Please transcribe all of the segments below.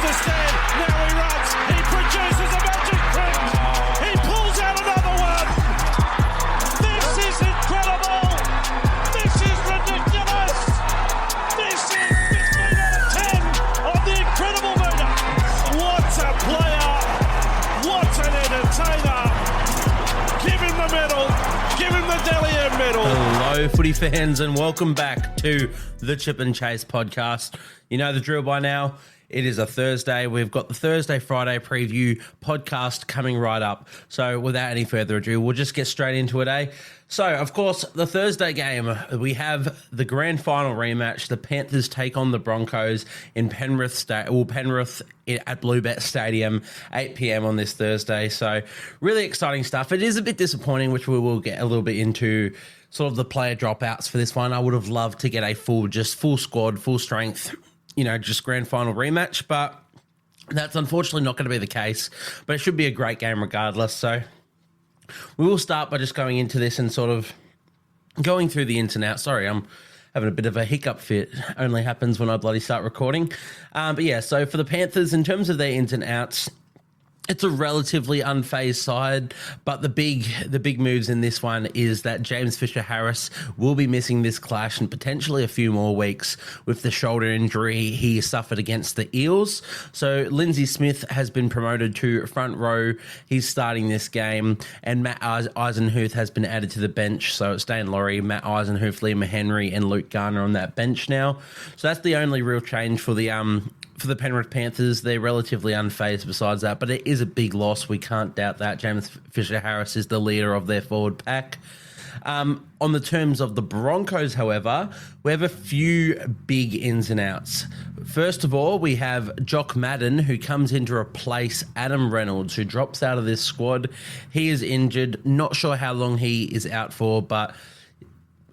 the stand. Now he runs. He produces a magic print. He pulls out another one. This is incredible. This is ridiculous. This is 15 out of 10 on the incredible meter. What a player. What an entertainer. Give him the medal. Give him the Dally M medal. Hello, footy fans, and welcome back to the Chip and Chase podcast. You know the drill by now. It is a Thursday. We've got the Thursday-Friday preview podcast coming right up. So without any further ado, we'll just get straight into it, eh? So, of course, the Thursday game, we have the grand final rematch. The Panthers take on the Broncos in Penrith at Bluebet Stadium, 8 p.m. on this Thursday. So, really exciting stuff. It is a bit disappointing, which we will get a little bit into sort of the player dropouts for this one. I would have loved to get a full squad, full strength, just grand final rematch, but that's unfortunately not going to be the case. But it should be a great game regardless. So we will start by just going into this and sort of going through the ins and outs. Sorry, I'm having a bit of a hiccup fit. Only happens when I bloody start recording. But yeah, so for the Panthers, in terms of their ins and outs, it's a relatively unfazed side, but the big moves in this one is that James Fisher-Harris will be missing this clash and potentially a few more weeks with the shoulder injury he suffered against the Eels. So Lindsay Smith has been promoted to front row. He's starting this game, and Matt Eisenhuth has been added to the bench. So it's Dane Laurie, Matt Eisenhuth, Liam Henry, and Luke Garner on that bench now. So that's the only real change for the Penrith Panthers. They're relatively unfazed besides that, but it is a big loss. We can't doubt that. James Fisher-Harris is the leader of their forward pack. On the terms of the Broncos, however, we have a few big ins and outs. First of all, we have Jock Madden, who comes in to replace Adam Reynolds, who drops out of this squad. He is injured. Not sure how long he is out for, but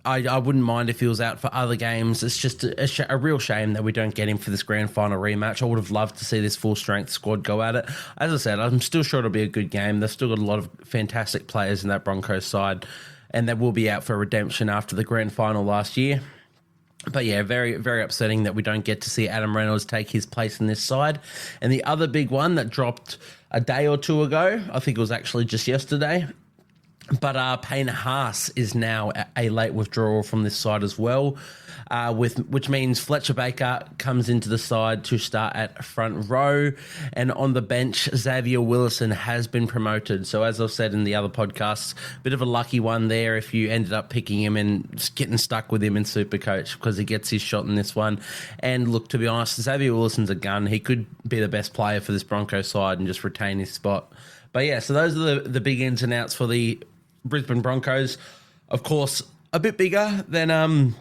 I wouldn't mind if he was out for other games. It's just a real shame that we don't get him for this grand final rematch. I would have loved to see this full-strength squad go at it. As I said, I'm still sure it'll be a good game. They've still got a lot of fantastic players in that Broncos side, and they will be out for redemption after the grand final last year. But yeah, very, very upsetting that we don't get to see Adam Reynolds take his place in this side. And the other big one that dropped a day or two ago, I think it was actually just yesterday, but Payne Haas is now a late withdrawal from this side as well, which means Fletcher Baker comes into the side to start at front row. And on the bench, Xavier Willison has been promoted. So as I've said in the other podcasts, a bit of a lucky one there if you ended up picking him and getting stuck with him in Supercoach, because he gets his shot in this one. And look, to be honest, Xavier Willison's a gun. He could be the best player for this Broncos side and just retain his spot. But yeah, so those are the big ins and outs for the Brisbane Broncos. Of course, a bit bigger than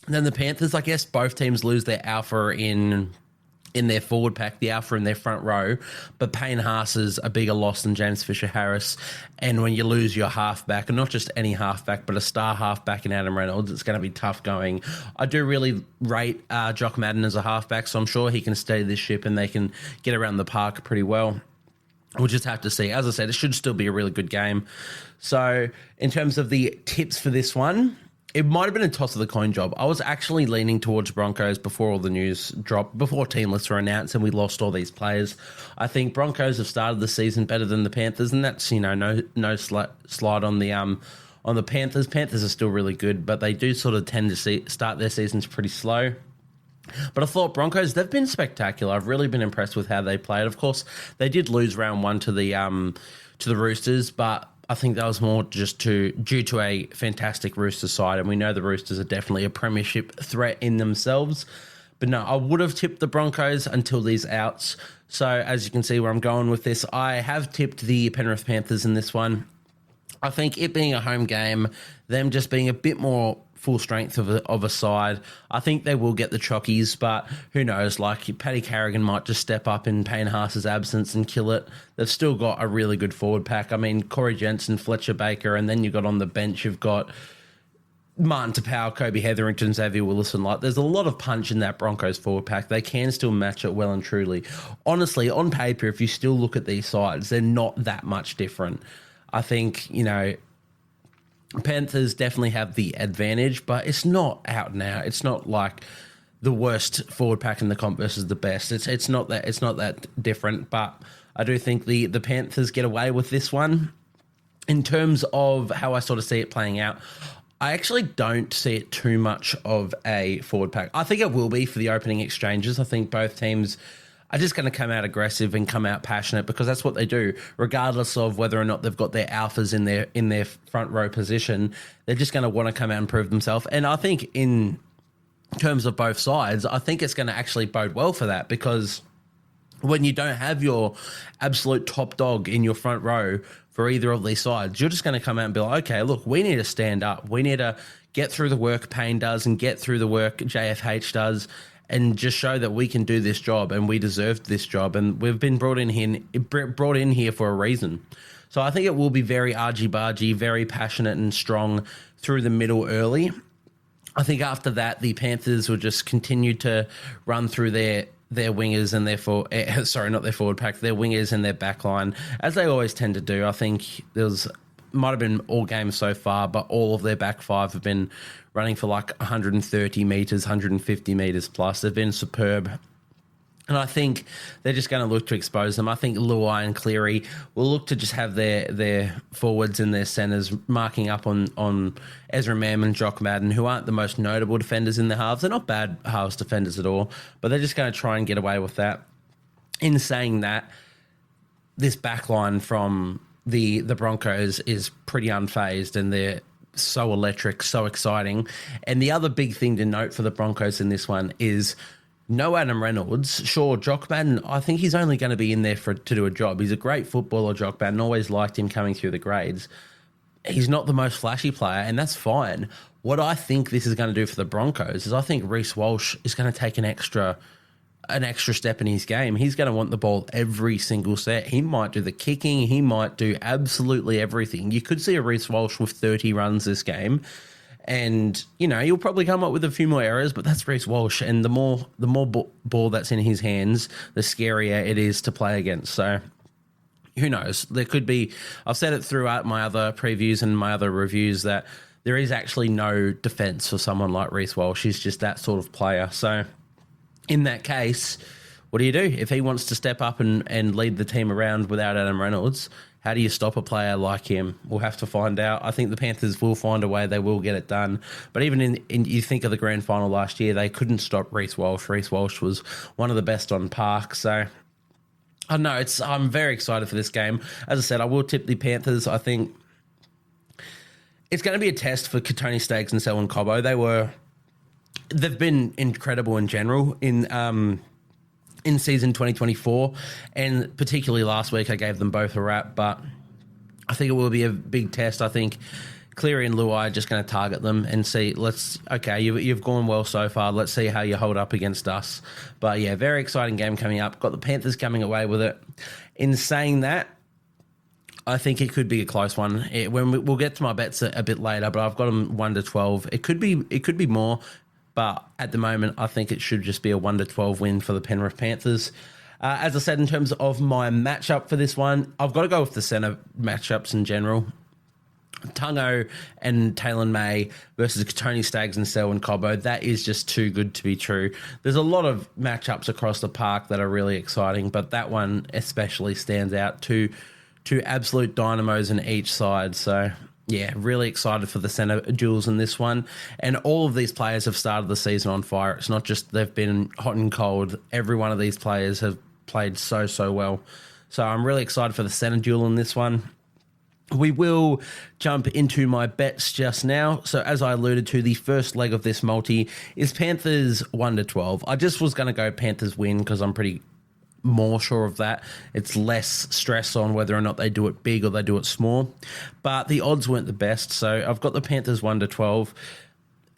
the Panthers. I guess both teams lose their alpha in their forward pack, the alpha in their front row, but Payne Haas is a bigger loss than James Fisher-Harris. And when you lose your halfback, and not just any halfback, but a star halfback in Adam Reynolds, it's going to be tough going. I do really rate Jock Madden as a halfback, so I'm sure he can steady this ship and they can get around the park pretty well. We'll just have to see. As I said, it should still be a really good game. So in terms of the tips for this one, it might have been a toss of the coin job. I was actually leaning towards Broncos before all the news dropped, before team lists were announced and we lost all these players. I think Broncos have started the season better than the Panthers, and that's, no slide on the Panthers. Panthers are still really good, but they do sort of tend to start their seasons pretty slow. But I thought Broncos, they've been spectacular. I've really been impressed with how they played. Of course, they did lose round one to the Roosters, but I think that was more just due to a fantastic Roosters side, and we know the Roosters are definitely a premiership threat in themselves. But no, I would have tipped the Broncos until these outs. So as you can see where I'm going with this, I have tipped the Penrith Panthers in this one. I think it being a home game, them just being a bit more full strength of a side, I think they will get the chockies, but who knows, like Paddy Carrigan might just step up in Payne Haas's absence and kill it. They've still got a really good forward pack. I mean, Corey Jensen, Fletcher Baker, and then you've got on the bench, you've got Martin Tapau, Kobe Hetherington, Xavier Willison. There's a lot of punch in that Broncos forward pack. They can still match it well and truly. Honestly, on paper, if you still look at these sides, they're not that much different. I think, Panthers definitely have the advantage, but it's not out and out. It's not like the worst forward pack in the comp versus the best. It's not that different, but I do think the Panthers get away with this one. In terms of how I sort of see it playing out, I actually don't see it too much of a forward pack. I think it will be for the opening exchanges. I think both teams are just going to come out aggressive and come out passionate because that's what they do, regardless of whether or not they've got their alphas in their front row position. They're just going to want to come out and prove themselves. And I think in terms of both sides, I think it's going to actually bode well for that, because when you don't have your absolute top dog in your front row for either of these sides, you're just going to come out and be like, okay, look, we need to stand up. We need to get through the work Payne does and get through the work JFH does and just show that we can do this job and we deserved this job. And we've been brought in here for a reason. So I think it will be very argy-bargy, very passionate and strong through the middle early. I think after that, the Panthers will just continue to run through their wingers and not their forward pack, their wingers and their back line, as they always tend to do. I think might have been all games so far, but all of their back five have been running for like 130 metres, 150 metres plus. They've been superb. And I think they're just going to look to expose them. I think Luai and Cleary will look to just have their forwards and their centres marking up on Ezra Mam and Jock Madden, who aren't the most notable defenders in the halves. They're not bad halves defenders at all, but they're just going to try and get away with that. In saying that, this back line from the Broncos is pretty unfazed, and they're so electric, so exciting. And the other big thing to note for the Broncos in this one is no Adam Reynolds. Sure, Jock Madden, I think he's only going to be in there to do a job. He's a great footballer, Jock Madden. Always liked him coming through the grades. He's not the most flashy player, and that's fine. What I think this is going to do for the Broncos is I think Reece Walsh is going to take an extra step in his game. He's going to want the ball every single set. He might do the kicking. He might do absolutely everything. You could see a Reece Walsh with 30 runs this game. And, you'll probably come up with a few more errors, but that's Reece Walsh. And the more ball that's in his hands, the scarier it is to play against. So who knows? There could be, I've said it throughout my other previews and my other reviews, that there is actually no defense for someone like Reece Walsh. He's just that sort of player. So in that case, what do you do? If he wants to step up and lead the team around without Adam Reynolds, how do you stop a player like him? We'll have to find out. I think the Panthers will find a way. They will get it done. But even in you think of the grand final last year, they couldn't stop Reece Walsh. Reece Walsh was one of the best on park. So I don't know. I'm very excited for this game. As I said, I will tip the Panthers. I think it's going to be a test for Tony Staggs and Selwyn Cobbo. They've been incredible in general in season 2024, and particularly last week I gave them both a rap, but I think it will be a big test. I think Cleary and Luai are just going to target them and see, you've gone well so far, let's see how you hold up against us. But yeah, very exciting game coming up. Got the Panthers coming away with it. In saying that, I think it could be a close one. We'll get to my bets a bit later, but I've got them 1-12. It could be more, but at the moment, I think it should just be a 1-12 win for the Penrith Panthers. As I said, in terms of my matchup for this one, I've got to go with the centre matchups in general. Tungo and Taylor May versus Tony Staggs and Selwyn Cobbo. That is just too good to be true. There's a lot of matchups across the park that are really exciting, but that one especially stands out. Two absolute dynamos in each side. So yeah, really excited for the centre duels in this one. And all of these players have started the season on fire. It's not just they've been hot and cold. Every one of these players have played so well. So I'm really excited for the centre duel in this one. We will jump into my bets just now. So as I alluded to, the first leg of this multi is Panthers 1-12. I just was going to go Panthers win because I'm pretty more sure of that. It's less stress on whether or not they do it big or they do it small. But the odds weren't the best, so I've got the Panthers 1-12.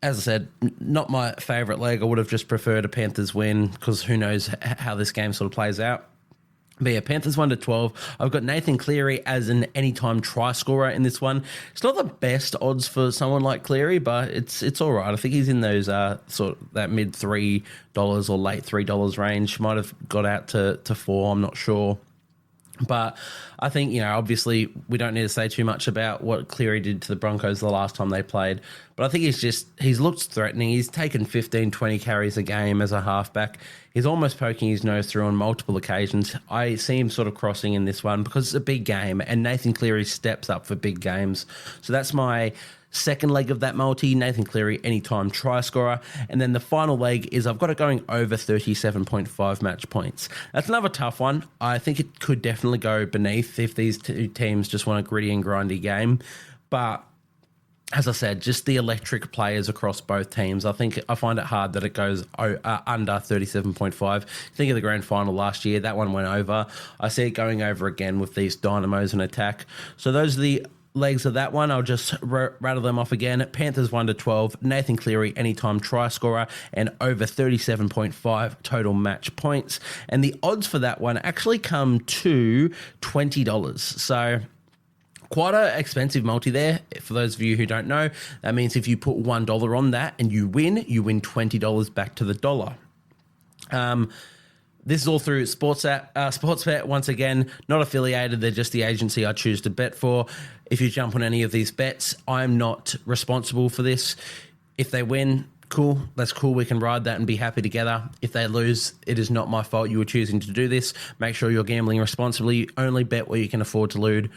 As I said, not my favourite leg. I would have just preferred a Panthers win because who knows how this game sort of plays out. But yeah, Panthers 1-12. I've got Nathan Cleary as an anytime try scorer in this one. It's not the best odds for someone like Cleary, but it's all right. I think he's in those sort of that mid $3 or late $3 range. Might have got out to $4. I'm not sure. But I think, obviously we don't need to say too much about what Cleary did to the Broncos the last time they played. But I think he's looked threatening. He's taken 15, 20 carries a game as a halfback. He's almost poking his nose through on multiple occasions. I see him sort of crossing in this one because it's a big game and Nathan Cleary steps up for big games. So that's my second leg of that multi, Nathan Cleary, anytime try scorer. And then the final leg is I've got it going over 37.5 match points. That's another tough one. I think it could definitely go beneath if these two teams just want a gritty and grindy game. But as I said, just the electric players across both teams. I find it hard that it goes under 37.5. Think of the grand final last year. That one went over. I see it going over again with these dynamos in attack. So those are the legs of that one. I'll just rattle them off again. Panthers 1-12, Nathan Cleary anytime try scorer, and over 37.5 total match points. And the odds for that one actually come to $20. So quite an expensive multi there. For those of you who don't know, that means if you put $1 on that and you win $20 back to the dollar. This is all through Sportsbet. Once again, not affiliated. They're just the agency I choose to bet for. If you jump on any of these bets, I'm not responsible for this. If they win, cool. That's cool. We can ride that and be happy together. If they lose, it is not my fault you were choosing to do this. Make sure you're gambling responsibly. Only bet what you can afford to lose.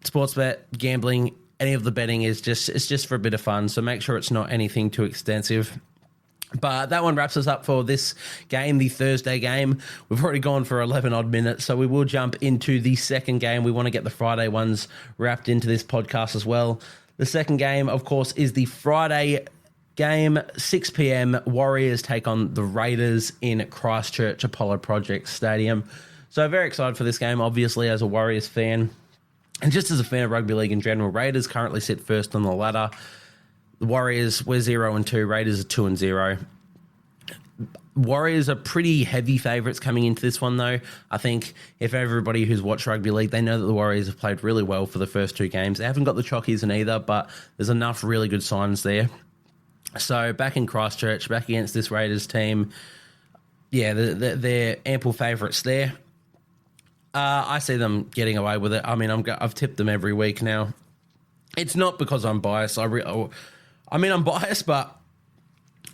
Sportsbet, gambling, any of the betting it's just for a bit of fun. So make sure it's not anything too extensive. But that one wraps us up for this game, the Thursday game. We've already gone for 11 odd minutes, so we will jump into the second game. We want to get the Friday ones wrapped into this podcast as well. The second game, of course, is the Friday game, 6 p.m. Warriors take on the Raiders in Christchurch Apollo Project Stadium. So very excited for this game, obviously, as a Warriors fan. And just as a fan of rugby league in general, Raiders currently sit first on the ladder. The Warriors, we're 0-2. Raiders are 2-0. Warriors are pretty heavy favourites coming into this one, though. I think if everybody who's watched rugby league, they know that the Warriors have played really well for the first two games. They haven't got the chockies in either, but there's enough really good signs there. So back in Christchurch, back against this Raiders team, yeah, they're ample favourites there. I see them getting away with it. I mean, I've tipped them every week now. It's not because I'm biased. I'm biased, but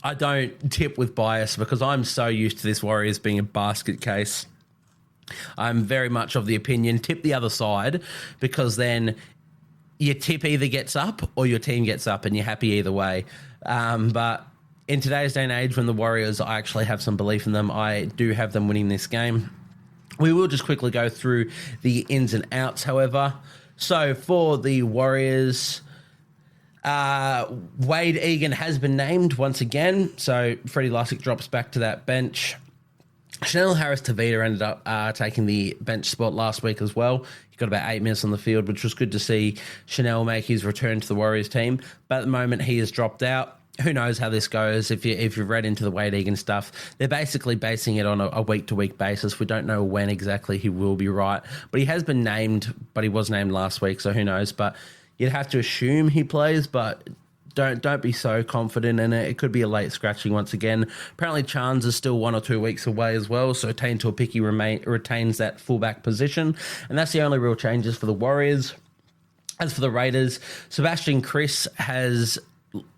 I don't tip with bias because I'm so used to this Warriors being a basket case. I'm very much of the opinion, tip the other side, because then your tip either gets up or your team gets up and you're happy either way. But in today's day and age, when the Warriors, I actually have some belief in them, I do have them winning this game. We will just quickly go through the ins and outs, however. So for the Warriors, Wade Egan has been named once again. So Freddie Lussick drops back to that bench. Chanel Harris-Tavita ended up taking the bench spot last week as well. He got about 8 minutes on the field, which was good to see Chanel make his return to the Warriors team. But at the moment, he has dropped out. Who knows how this goes? If you've read into the Wade Egan stuff, they're basically basing it on a week-to-week basis. We don't know when exactly he will be right. But he has been named, but he was named last week, so who knows? But you'd have to assume he plays, but don't be so confident in it. It could be a late scratching once again. Apparently, Chans is still 1 or 2 weeks away as well, so Tane Tuapiki retains that fullback position. And that's the only real changes for the Warriors. As for the Raiders, Sebastian Kris has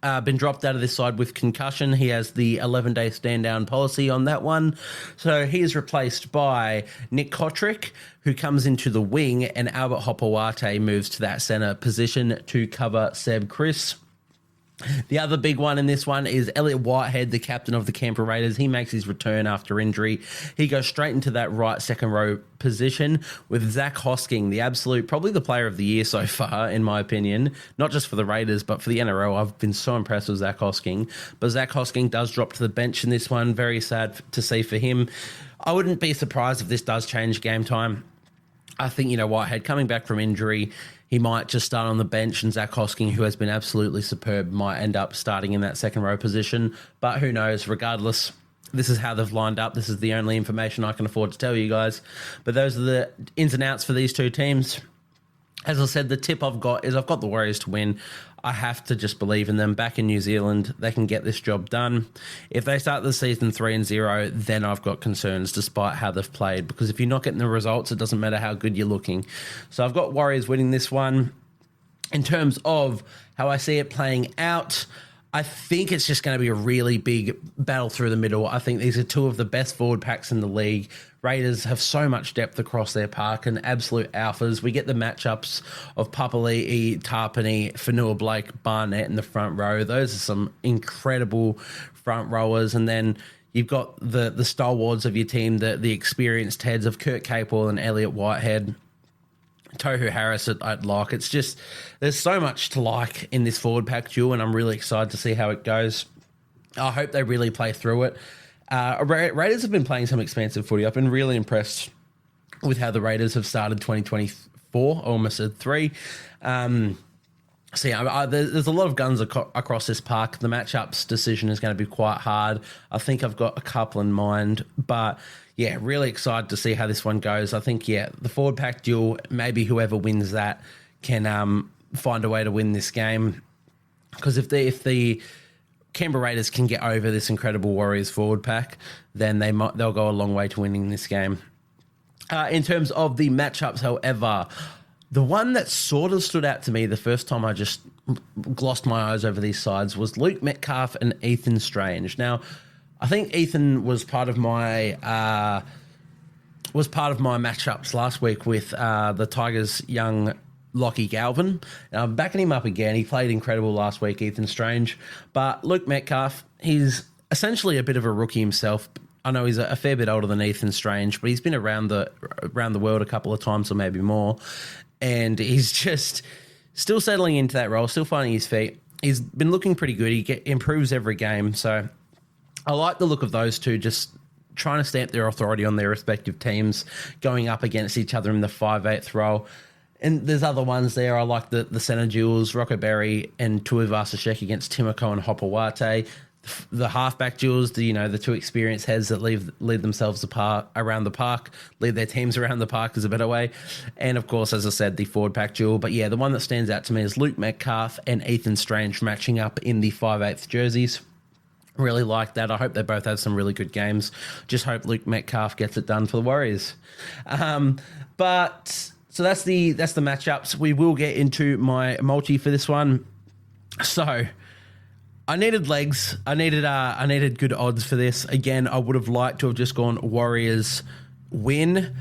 been dropped out of this side with concussion. He has the 11-day stand-down policy on that one. So he is replaced by Nick Kotrick, who comes into the wing, and Albert Hopewate moves to that centre position to cover Seb Kris. The other big one in this one is Elliot Whitehead, the captain of the Canberra Raiders. He makes his return after injury. He goes straight into that right second row position with Zach Hosking, the absolute, probably the player of the year so far, in my opinion. Not just for the Raiders, but for the NRL. I've been so impressed with Zach Hosking. But Zach Hosking does drop to the bench in this one. Very sad to see for him. I wouldn't be surprised if this does change game time. I think, Whitehead coming back from injury, he might just start on the bench, and Zach Hosking, who has been absolutely superb, might end up starting in that second row position. But who knows? Regardless, this is how they've lined up. This is the only information I can afford to tell you guys. But those are the ins and outs for these two teams. As I said, the tip I've got is I've got the Warriors to win. I have to just believe in them. Back in New Zealand, they can get this job done. If they start the season 3-0, then I've got concerns despite how they've played, because if you're not getting the results, it doesn't matter how good you're looking. So I've got Warriors winning this one. In terms of how I see it playing out, I think it's just going to be a really big battle through the middle. I think these are two of the best forward packs in the league. Raiders have so much depth across their park and absolute alphas. We get the matchups of Papali'i, Tarpany, Fanua Blake, Barnett in the front row. Those are some incredible front rowers. And then you've got the stalwarts of your team, the experienced heads of Kurt Capewell and Elliot Whitehead. Tohu Harris at lock. It's just, there's so much to like in this forward pack duel, and I'm really excited to see how it goes. I hope they really play through it. Raiders have been playing some expansive footy. I've been really impressed with how the Raiders have started 2024, almost said 3. So yeah, there's a lot of guns across this park. The matchups decision is going to be quite hard. I think I've got a couple in mind, but yeah, really excited to see how this one goes. I think, yeah, the forward pack duel, maybe whoever wins that can find a way to win this game. Because if the Canberra Raiders can get over this incredible Warriors forward pack, then they'll go a long way to winning this game. In terms of the matchups, however, the one that sort of stood out to me the first time I just glossed my eyes over these sides was Luke Metcalf and Ethan Strange. Now, I think Ethan was part of my matchups last week with the Tigers' young Lockie Galvin. Now, I'm backing him up again. He played incredible last week, Ethan Strange. But Luke Metcalf, he's essentially a bit of a rookie himself. I know he's a fair bit older than Ethan Strange, but he's been around the world a couple of times or maybe more. And he's just still settling into that role, still finding his feet. He's been looking pretty good. He improves every game. So I like the look of those two, just trying to stamp their authority on their respective teams, going up against each other in the 5/8 role. And there's other ones there. I like the centre duels, Rocco Berry and Tuivasa-Sheck against Timoko and Hopawate. The halfback duels, the two experienced heads that lead themselves apart around the park, lead their teams around the park is a better way. And of course, as I said, the forward pack duel. But yeah, the one that stands out to me is Luke Metcalf and Ethan Strange matching up in the 5/8 jerseys. Really like that. I hope they both have some really good games. Just hope Luke Metcalf gets it done for the Warriors. So that's the matchups. We will get into my multi for this one. So I needed legs. I needed good odds for this. Again, I would have liked to have just gone Warriors win,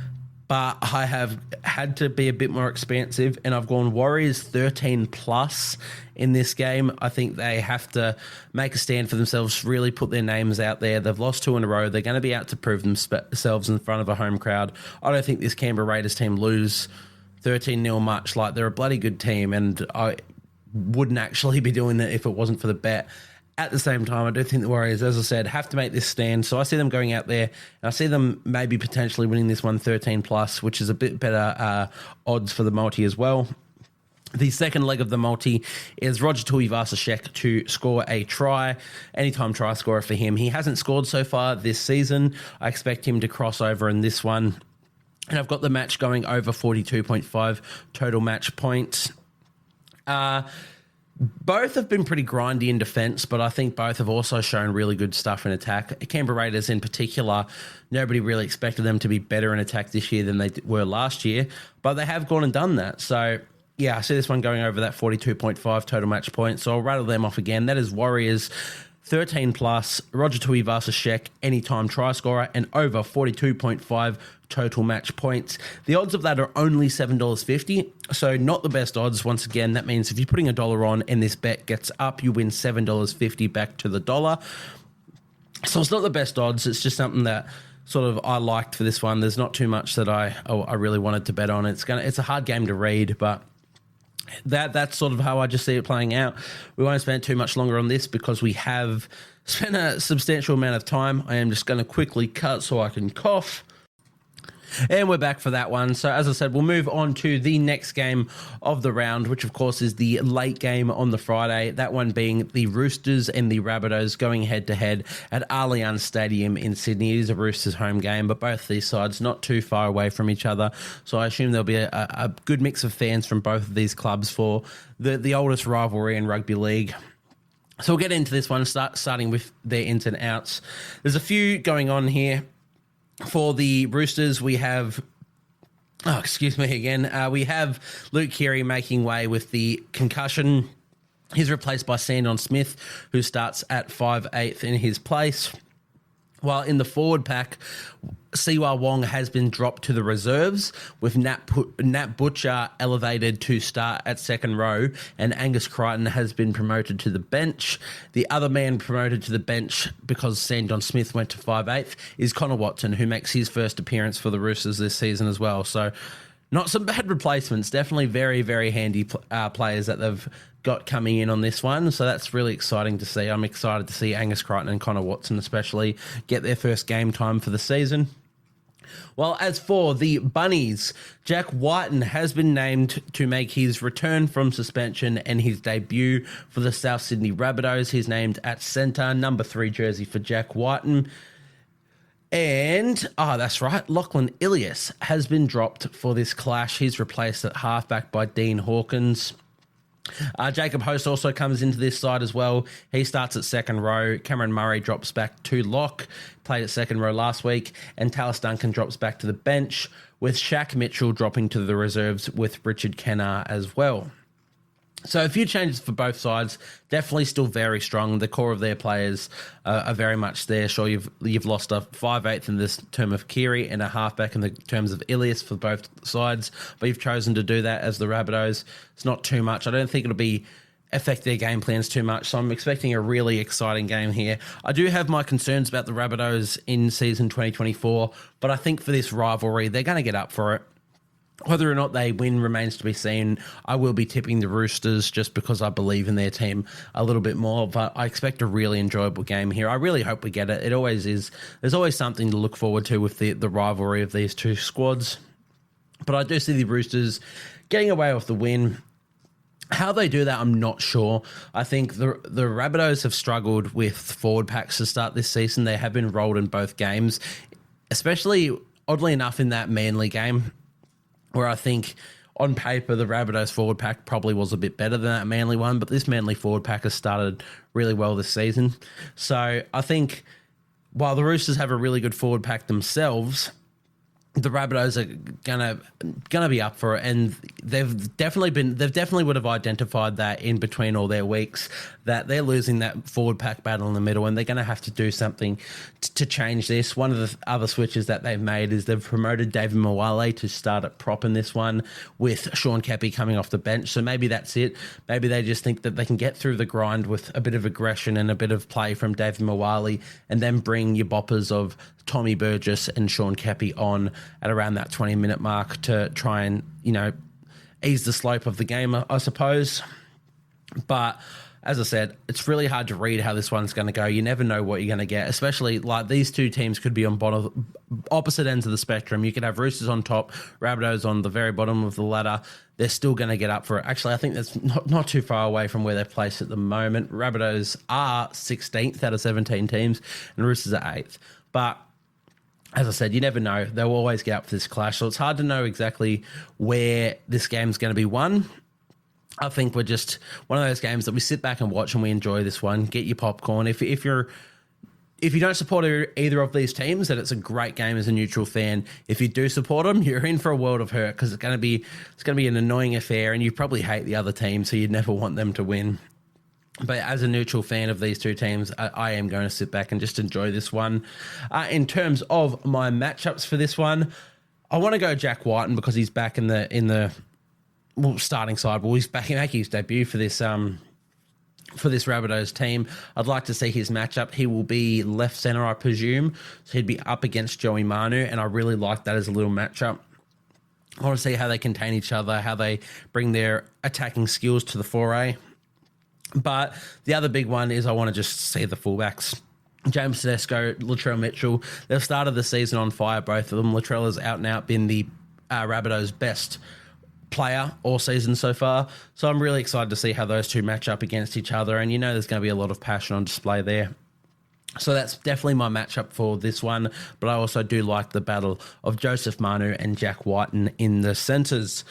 but I have had to be a bit more expansive, and I've gone Warriors 13 plus in this game. I think they have to make a stand for themselves, really put their names out there. They've lost 2 in a row. They're going to be out to prove themselves in front of a home crowd. I don't think this Canberra Raiders team lose 13-0 much. Like, they're a bloody good team, and I wouldn't actually be doing that if it wasn't for the bet. At the same time, I do think the Warriors, as I said, have to make this stand. So I see them going out there, and I see them maybe potentially winning this one 13 plus, which is a bit better odds for the multi as well. The second leg of the multi is Roger Tuivasa-Sheck to score a try. Anytime try scorer for him. He hasn't scored so far this season. I expect him to cross over in this one. And I've got the match going over 42.5 total match points. Both have been pretty grindy in defence, but I think both have also shown really good stuff in attack. Canberra Raiders in particular, nobody really expected them to be better in attack this year than they were last year, but they have gone and done that. So, yeah, I see this one going over that 42.5 total match points, so I'll rattle them off again. That is Warriors 13 plus, Roger Tuivasa-Sheck, anytime try scorer, and over 42.5 total match points. The odds of that are only $7.50, so not the best odds. Once again, that means if you're putting $1 on and this bet gets up, you win $7.50 back to the dollar. So it's not the best odds. It's just something that sort of I liked for this one. There's not too much that I really wanted to bet on. It's a hard game to read, but that's sort of how I just see it playing out. We won't spend too much longer on this because we have spent a substantial amount of time. I am just going to quickly cut so I can cough. And we're back for that one. So as I said, we'll move on to the next game of the round, which of course is the late game on the Friday. That one being the Roosters and the Rabbitohs going head-to-head at Allianz Stadium in Sydney. It is a Roosters home game, but both these sides not too far away from each other. So I assume there'll be a good mix of fans from both of these clubs for the oldest rivalry in rugby league. So we'll get into this one, starting with their ins and outs. There's a few going on here. For the Roosters, we have... Oh, excuse me again. We have Luke Keary making way with the concussion. He's replaced by Sandon Smith, who starts at 5'8" in his place. While in the forward pack, Siwa Wong has been dropped to the reserves, with Nat Butcher elevated to start at second row, and Angus Crichton has been promoted to the bench. The other man promoted to the bench because Sandon Smith went to 5'8" is Connor Watson, who makes his first appearance for the Roosters this season as well. So not some bad replacements, definitely very, very handy players that they've got coming in on this one. So that's really exciting to see. I'm excited to see Angus Crichton and Connor Watson especially get their first game time for the season. Well, as for the Bunnies, Jack Whiten has been named to make his return from suspension and his debut for the South Sydney Rabbitohs. He's named at centre, number 3 jersey for Jack Whiten. And, that's right, Lachlan Ilias has been dropped for this clash. He's replaced at halfback by Dean Hawkins. Jacob Host also comes into this side as well. He starts at second row. Cameron Murray drops back to lock, played at second row last week. And Tallis Duncan drops back to the bench, with Shaq Mitchell dropping to the reserves with Richard Kennar as well. So a few changes for both sides. Definitely still very strong. The core of their players are very much there. Sure, you've lost a 5'8" in this term of Keary and a halfback in the terms of Ilias for both sides, but you've chosen to do that as the Rabbitohs. It's not too much. I don't think it'll affect their game plans too much, so I'm expecting a really exciting game here. I do have my concerns about the Rabbitohs in season 2024, but I think for this rivalry, they're going to get up for it. Whether or not they win remains to be seen. I will be tipping the Roosters just because I believe in their team a little bit more, but I expect a really enjoyable game here. I really hope we get it. It always is. There's always something to look forward to with the rivalry of these two squads. But I do see the Roosters getting away with the win. How they do that, I'm not sure. I think the Rabbitohs have struggled with forward packs to start this season. They have been rolled in both games, especially, oddly enough, in that Manly game, where I think on paper the Rabbitohs forward pack probably was a bit better than that Manly one, but this Manly forward pack has started really well this season. So I think while the Roosters have a really good forward pack themselves, the Rabbitohs are gonna be up for it, and they've definitely would have identified that in between all their weeks that they're losing that forward pack battle in the middle, and they're going to have to do something to change this. One of the other switches that they've made is they've promoted David Mwale to start at prop in this one, with Sean Keppie coming off the bench. So maybe that's it. Maybe they just think that they can get through the grind with a bit of aggression and a bit of play from David Mwale, and then bring your boppers of Tommy Burgess and Sean Keppie on at around that 20-minute mark to try and, ease the slope of the game, I suppose. But as I said, it's really hard to read how this one's going to go. You never know what you're going to get, especially like these two teams could be on opposite ends of the spectrum. You could have Roosters on top, Rabbitohs on the very bottom of the ladder. They're still going to get up for it. Actually, I think that's not too far away from where they're placed at the moment. Rabbitohs are 16th out of 17 teams, and Roosters are 8th. But as I said, you never know. They'll always get up for this clash. So it's hard to know exactly where this game's going to be won. I think we're just one of those games that we sit back and watch and we enjoy this one. Get your popcorn. If you don't support either of these teams, then it's a great game as a neutral fan. If you do support them, you're in for a world of hurt because it's going to be an annoying affair, and you probably hate the other team, so you'd never want them to win. But as a neutral fan of these two teams, I am going to sit back and just enjoy this one. In terms of my matchups for this one, I want to go Jack Whiten because he's back in the starting side. Well, he's back making his debut for this Rabbitohs team. I'd like to see his matchup. He will be left centre, I presume. So he'd be up against Joey Manu, and I really like that as a little matchup. I want to see how they contain each other, how they bring their attacking skills to the foray. But the other big one is I want to just see the fullbacks. James Tedesco, Latrell Mitchell, they've started the season on fire, both of them. Latrell has out and out been the Rabbitohs' best player all season so far. So I'm really excited to see how those two match up against each other. And there's going to be a lot of passion on display there. So that's definitely my matchup for this one. But I also do like the battle of Joseph Manu and Jack Whiten in the centres.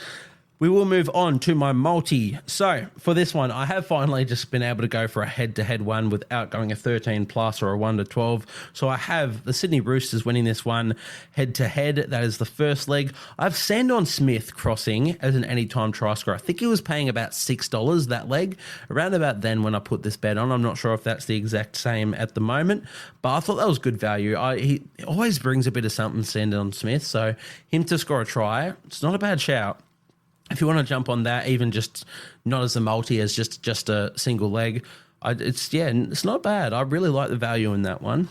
We will move on to my multi. So for this one, I have finally just been able to go for a head-to-head one without going a 13 plus or a 1 to 12. So I have the Sydney Roosters winning this one head-to-head. That is the first leg. I have Sandon Smith crossing as an anytime try scorer. I think he was paying about $6 that leg, around about then when I put this bet on. I'm not sure if that's the exact same at the moment, but I thought that was good value. He always brings a bit of something, Sandon Smith, so him to score a try, it's not a bad shout. If you want to jump on that, even just not as a multi, as just a single leg, it's not bad. I really like the value in that one.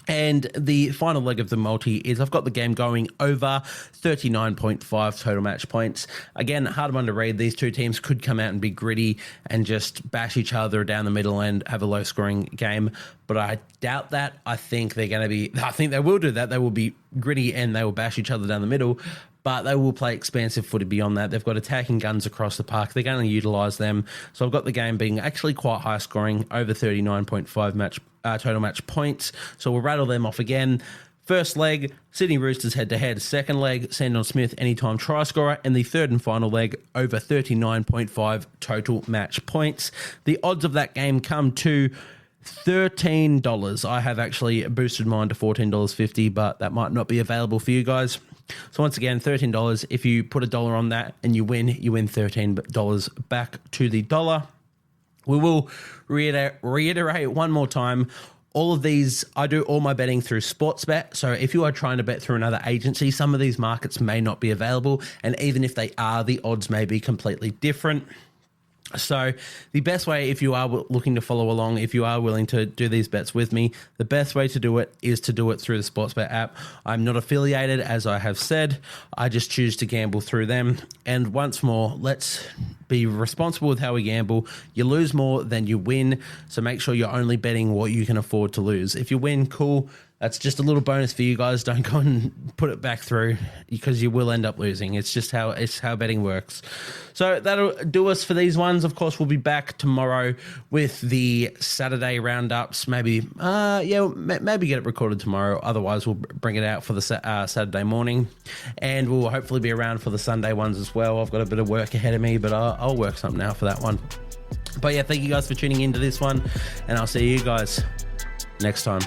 And the final leg of the multi is I've got the game going over 39.5 total match points. Again, hard one to read. These two teams could come out and be gritty and just bash each other down the middle and have a low-scoring game. But I doubt that. I think they will do that. They will be gritty and they will bash each other down the middle. But they will play expansive footy beyond that. They've got attacking guns across the park. They're going to utilise them. So I've got the game being actually quite high scoring, over 39.5 total match points. So we'll rattle them off again. First leg, Sydney Roosters head-to-head. Second leg, Sandon Smith, anytime try scorer. And the third and final leg, over 39.5 total match points. The odds of that game come to $13. I have actually boosted mine to $14.50, but that might not be available for you guys. So once again, $13. If you put $1 on that and you win $13 back to the dollar. We will reiterate one more time. All of these, I do all my betting through Sportsbet. So if you are trying to bet through another agency, some of these markets may not be available. And even if they are, the odds may be completely different. So the best way, if you are looking to follow along, if you are willing to do these bets with me, the best way to do it is to do it through the Sportsbet app. I'm not affiliated, as I have said. I just choose to gamble through them. And once more, let's be responsible with how we gamble. You lose more than you win. So make sure you're only betting what you can afford to lose. If you win, cool. That's just a little bonus for you guys. Don't go and put it back through because you will end up losing. It's just how betting works. So that'll do us for these ones. Of course, we'll be back tomorrow with the Saturday roundups. Maybe get it recorded tomorrow. Otherwise, we'll bring it out for the Saturday morning, and we'll hopefully be around for the Sunday ones as well. I've got a bit of work ahead of me, but I'll work something out for that one. But yeah, thank you guys for tuning into this one, and I'll see you guys next time.